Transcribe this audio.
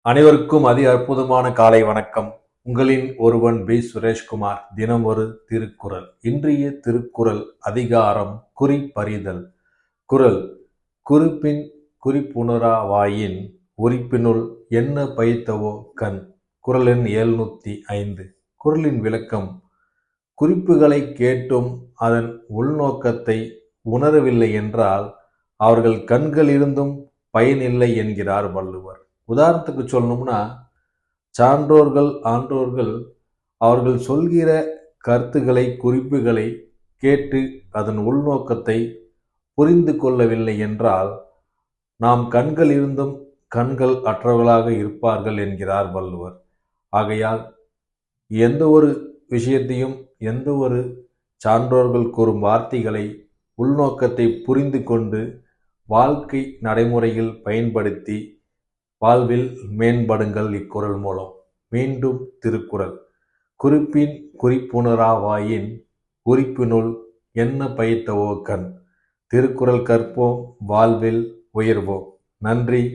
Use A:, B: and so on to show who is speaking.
A: அனைவருக்கும் அற்புதமான காலை வணக்கம். உங்களின் ஒருவன் பி. சுரேஷ்குமார். தினம் ஒரு திருக்குறள். இன்றைய திருக்குறள் அதிகாரம் குறிப்பறிதல். குறள்: குறிப்பின் குறிப்புணராவாயின் உறுப்பினுள் என்ன பயத்தவோ கண். குறள் எண் 705. குறளின் விளக்கம்: குறிப்புகளை கேட்டும் அதன் உள்நோக்கத்தை உணரவில்லை என்றால் அவர்கள் கண்கள் இருந்தும் பயனில்லை என்கிறார் வள்ளுவர். உதாரணத்துக்கு சொல்லணும்னா, சான்றோர்கள் ஆன்றோர்கள் அவர்கள் சொல்கிற கருத்துக்களை குறிப்புகளை கேட்டு அதன் உள்நோக்கத்தை புரிந்து கொள்ளவில்லை என்றால் நாம் கண்கள் இருந்தும் கண்கள் அற்றவர்களாக இருப்பார்கள் என்கிறார் வள்ளுவர். ஆகையால் எந்த ஒரு விஷயத்தையும் எந்த ஒரு சான்றோர்கள் கூறும் வார்த்தைகளை உள்நோக்கத்தை புரிந்து கொண்டு வாழ்க்கை நடைமுறையில் பயன்படுத்தி வாழ்வில் மேம்படுங்கள். இக்குறள் மூலம் மீண்டும் திருக்குறள்: குறிப்பின் குறிப்புணராவாயின் உறுப்பினுள் என்ன பயத்தவோ கண். திருக்குறள் கற்போம், வாழ்வில் உயர்வோம். நன்றி.